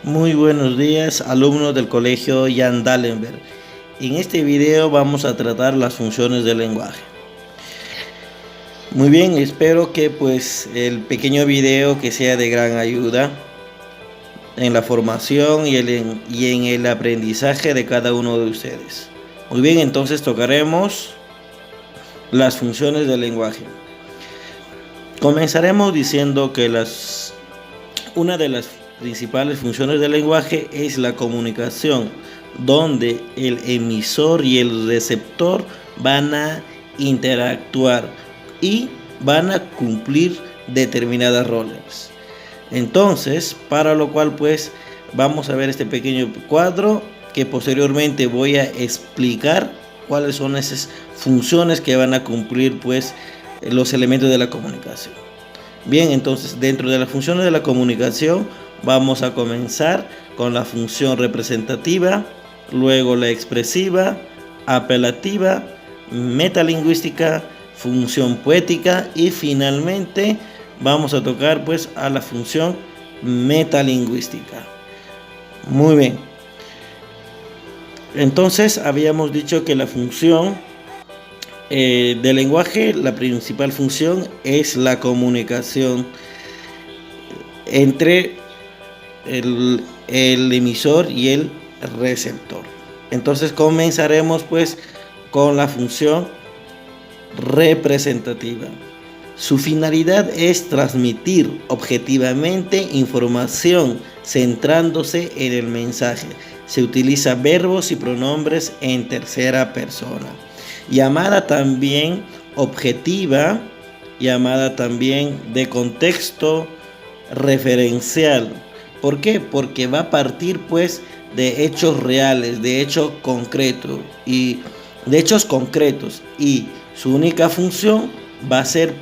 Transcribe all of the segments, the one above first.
Muy buenos días, alumnos del colegio Jan Dallenberg. En este video vamos a tratar las funciones del lenguaje. Muy bien, espero que el pequeño video que sea de gran ayuda en la formación y en el aprendizaje de cada uno de ustedes. Muy bien, entonces tocaremos las funciones del lenguaje. Comenzaremos diciendo que una de las principales funciones del lenguaje es la comunicación, donde el emisor y el receptor van a interactuar y van a cumplir determinadas roles. Entonces, para lo cual vamos a ver este pequeño cuadro que posteriormente voy a explicar cuáles son esas funciones que van a cumplir los elementos de la comunicación. Bien, entonces dentro de las funciones de la comunicación vamos a comenzar con la función representativa, luego la expresiva, apelativa, metalingüística, función poética y finalmente vamos a tocar a la función metalingüística. Muy bien. Entonces habíamos dicho que la función del lenguaje, la principal función es la comunicación entre el emisor y el receptor. Entonces comenzaremos con la función representativa. Su finalidad es transmitir objetivamente información centrándose en el mensaje. Se utiliza verbos y pronombres en tercera persona. Llamada también objetiva, llamada también de contexto referencial. ¿Por qué? Porque va a partir de hechos reales, de hechos concretos y su única función va a ser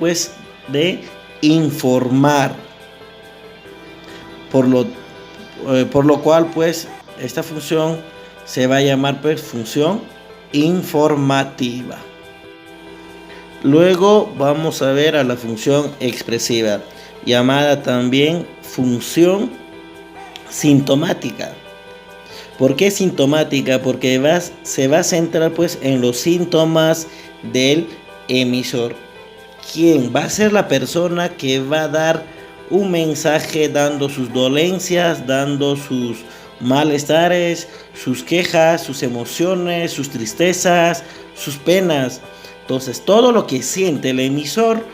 de informar. Por lo cual esta función se va a llamar función informativa. Luego vamos a ver a la función expresiva, llamada también función sintomática. ¿Por qué sintomática? Porque se va a centrar en los síntomas del emisor. ¿Quién va a ser la persona que va a dar un mensaje dando sus dolencias, dando sus malestares, sus quejas, sus emociones, sus tristezas, sus penas? Entonces todo lo que siente el emisor,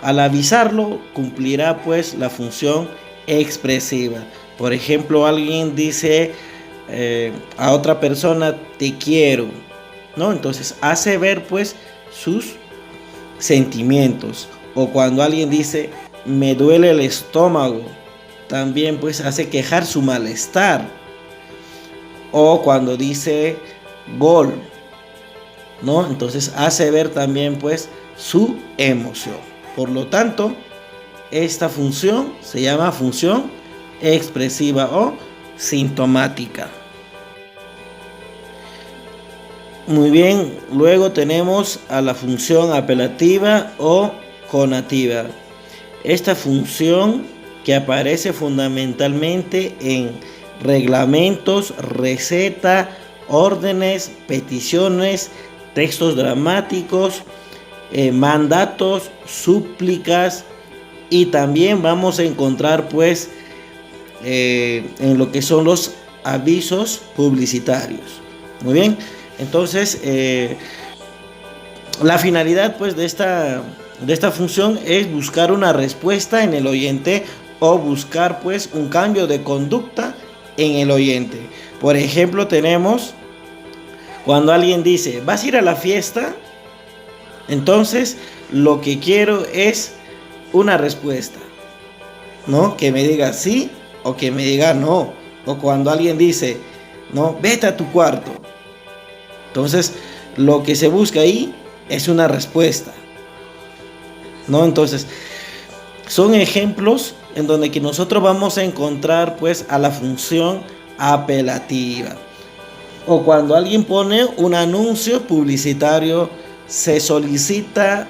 al avisarlo, cumplirá la función expresiva. Por ejemplo, alguien dice a otra persona te quiero, ¿no? Entonces hace ver sus sentimientos. O cuando alguien dice me duele el estómago, también hace quejar su malestar. O cuando dice gol, ¿no? Entonces hace ver también su emoción. Por lo tanto, esta función se llama función expresiva o sintomática. Muy bien, luego tenemos a la función apelativa o conativa. Esta función que aparece fundamentalmente en reglamentos, receta, órdenes, peticiones, textos dramáticos, mandatos, súplicas, y también vamos a encontrar en lo que son los avisos publicitarios. Muy bien, entonces la finalidad de esta función es buscar una respuesta en el oyente o buscar un cambio de conducta en el oyente. Por ejemplo, tenemos cuando alguien dice ¿vas a ir a la fiesta? Entonces lo que quiero es una respuesta, ¿no? Que me diga sí o que me diga no. O cuando alguien dice no, vete a tu cuarto. Entonces lo que se busca ahí es una respuesta, ¿no? Entonces son ejemplos en donde que nosotros vamos a encontrar a la función apelativa. O cuando alguien pone un anuncio publicitario, se solicita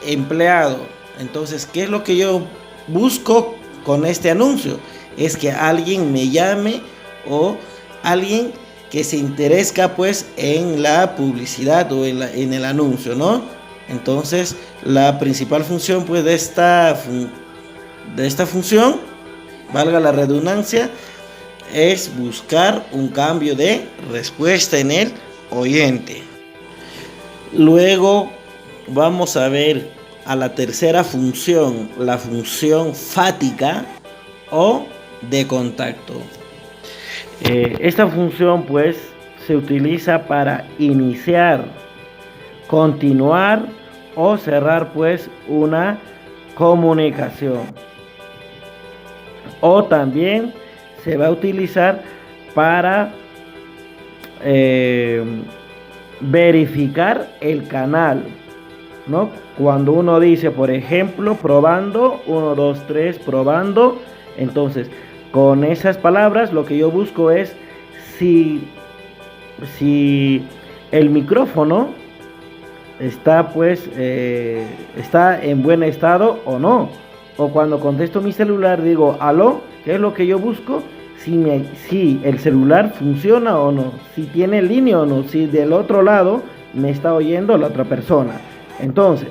empleado. Entonces, ¿qué es lo que yo busco con este anuncio? es que alguien me llame o alguien que se interesa pues en la publicidad o en el anuncio, ¿no? Entonces la principal función pues de esta función, valga la redundancia, es buscar un cambio de respuesta en el oyente. Luego vamos a ver a la tercera función, la función fática o de contacto. Esta función pues se utiliza para iniciar, continuar o cerrar pues una comunicación. O también se va a utilizar para verificar el canal, ¿no? Cuando uno dice, por ejemplo, probando, 1, 2, 3, probando, entonces con esas palabras lo que yo busco es si el micrófono está pues está en buen estado o no. O cuando contesto mi celular digo aló, ¿qué es lo que yo busco? Si el celular funciona o no, si tiene línea o no, si del otro lado me está oyendo la otra persona. Entonces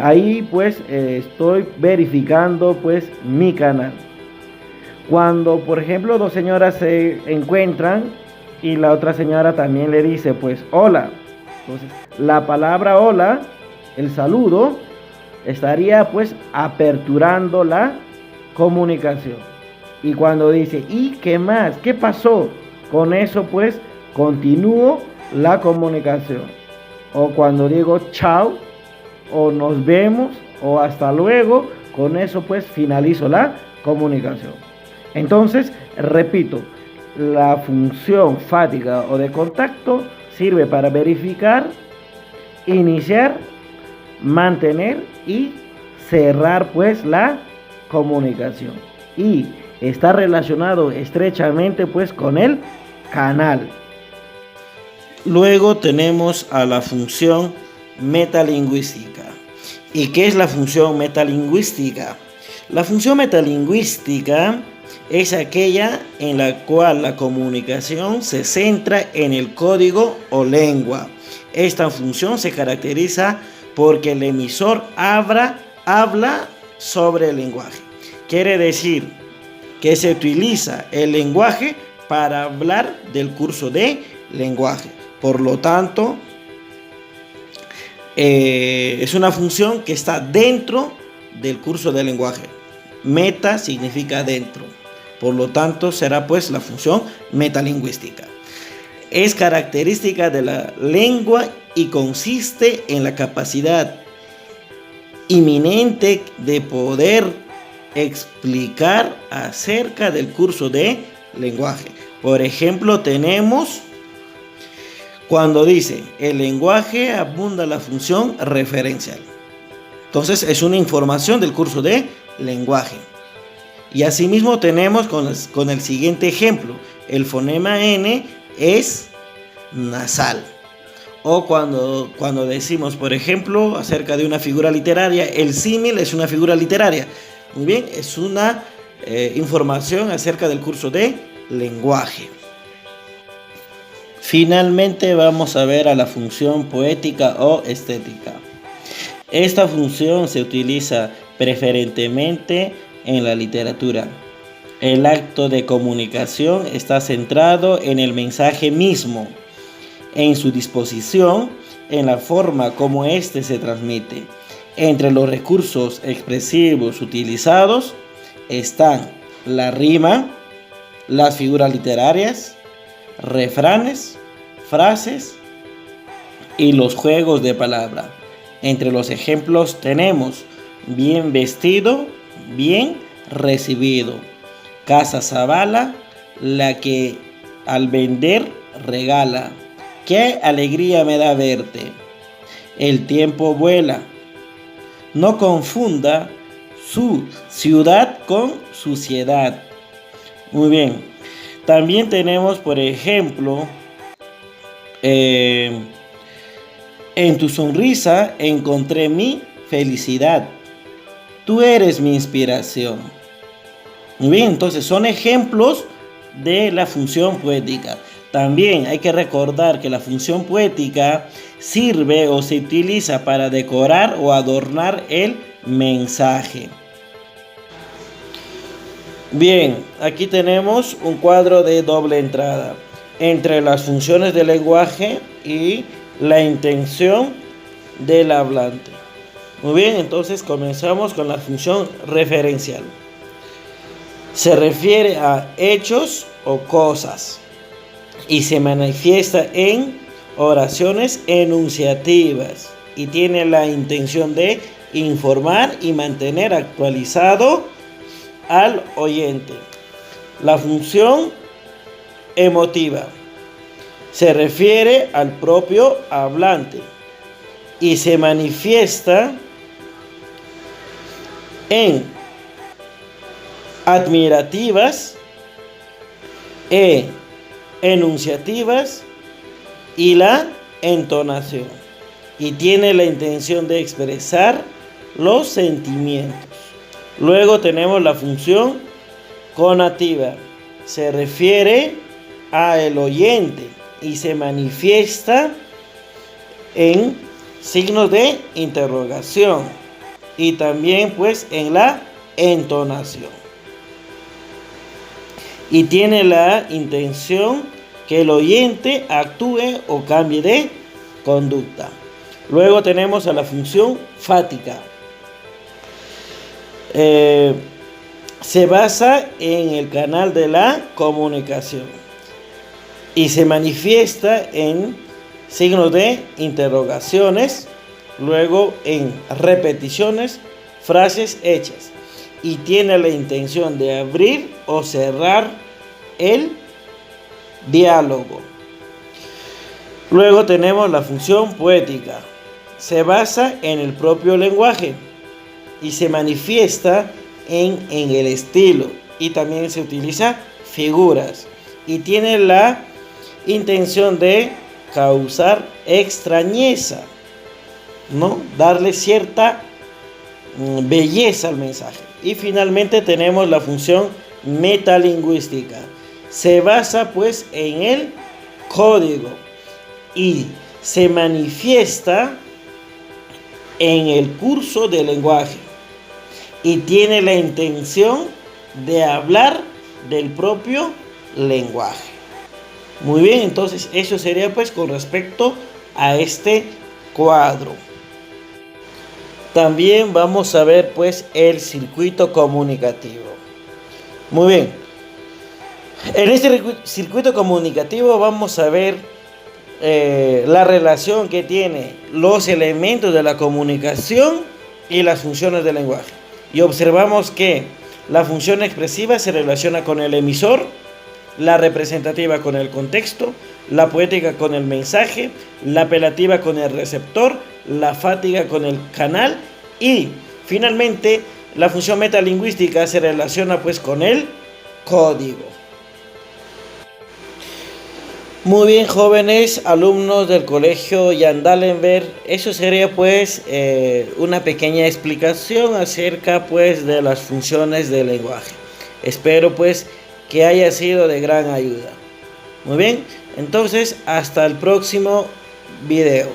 ahí pues estoy verificando pues mi canal. Cuando por ejemplo dos señoras se encuentran y la otra señora también le dice pues hola, entonces la palabra hola, el saludo, estaría pues aperturando la comunicación. Y cuando dice ¿y qué más? ¿Qué pasó? Con eso pues continúo la comunicación. O cuando digo chao, o nos vemos, o hasta luego, con eso pues finalizo la comunicación. Entonces, repito, la función fática o de contacto sirve para verificar, iniciar, mantener y cerrar pues la comunicación. Y está relacionado estrechamente pues con el canal. Luego tenemos a la función metalingüística. ¿Y qué es la función metalingüística? La función metalingüística es aquella en la cual la comunicación se centra en el código o lengua. Esta función se caracteriza porque el emisor habla sobre el lenguaje. Quiere decir que se utiliza el lenguaje para hablar del curso de lenguaje. Por lo tanto, es una función que está dentro del curso de lenguaje. Meta significa dentro. Por lo tanto, será pues la función metalingüística. Es característica de la lengua y consiste en la capacidad inminente de poder explicar acerca del curso de lenguaje. Por ejemplo, tenemos cuando dice el lenguaje abunda la función referencial. Entonces es una información del curso de lenguaje. Y asimismo tenemos con el siguiente ejemplo. El fonema N es nasal. O cuando decimos, por ejemplo, acerca de una figura literaria, el símil es una figura literaria. Muy bien, es una información acerca del curso de lenguaje. Finalmente vamos a ver a la función poética o estética. Esta función se utiliza preferentemente en la literatura. El acto de comunicación está centrado en el mensaje mismo, en su disposición, en la forma como éste se transmite. Entre los recursos expresivos utilizados están la rima, las figuras literarias, refranes, frases y los juegos de palabra. Entre los ejemplos tenemos bien vestido, bien recibido, casa Zabala, la que al vender regala, qué alegría me da verte, el tiempo vuela, no confunda su ciudad con suciedad. Muy bien, también tenemos por ejemplo en tu sonrisa encontré mi felicidad. Tú eres mi inspiración. Muy bien, entonces son ejemplos de la función poética. También hay que recordar que la función poética sirve o se utiliza para decorar o adornar el mensaje. Bien, aquí tenemos un cuadro de doble entrada entre las funciones del lenguaje y la intención del hablante. Muy bien, entonces comenzamos con la función referencial. Se refiere a hechos o cosas y se manifiesta en oraciones enunciativas y tiene la intención de informar y mantener actualizado al oyente. La función emotiva se refiere al propio hablante y se manifiesta en admirativas, enunciativas y la entonación, y tiene la intención de expresar los sentimientos. Luego tenemos la función conativa, se refiere al oyente y se manifiesta en signos de interrogación y también pues en la entonación, y tiene la intención que el oyente actúe o cambie de conducta. Luego tenemos a la función fática. Se basa en el canal de la comunicación y se manifiesta en signos de interrogaciones, luego en repeticiones, frases hechas, y tiene la intención de abrir o cerrar el diálogo. Luego tenemos la función poética. Se basa en el propio lenguaje y se manifiesta en el estilo, y también se utiliza figuras y tiene la intención de causar extrañeza, ¿no? Darle cierta belleza al mensaje. Y finalmente tenemos la función metalingüística. Se basa pues en el código y se manifiesta en el curso del lenguaje y tiene la intención de hablar del propio lenguaje. Muy bien, entonces eso sería pues con respecto a este cuadro. También vamos a ver pues el circuito comunicativo. Muy bien, en este circuito comunicativo vamos a ver la relación que tiene los elementos de la comunicación y las funciones del lenguaje. Y observamos que la función expresiva se relaciona con el emisor, la representativa con el contexto, la poética con el mensaje, la apelativa con el receptor, la fática con el canal, y finalmente la función metalingüística se relaciona pues con el código. Muy bien, jóvenes alumnos del colegio Jan D'Alembert, eso sería pues una pequeña explicación acerca pues de las funciones del lenguaje. Espero pues que haya sido de gran ayuda. Muy bien, entonces hasta el próximo video.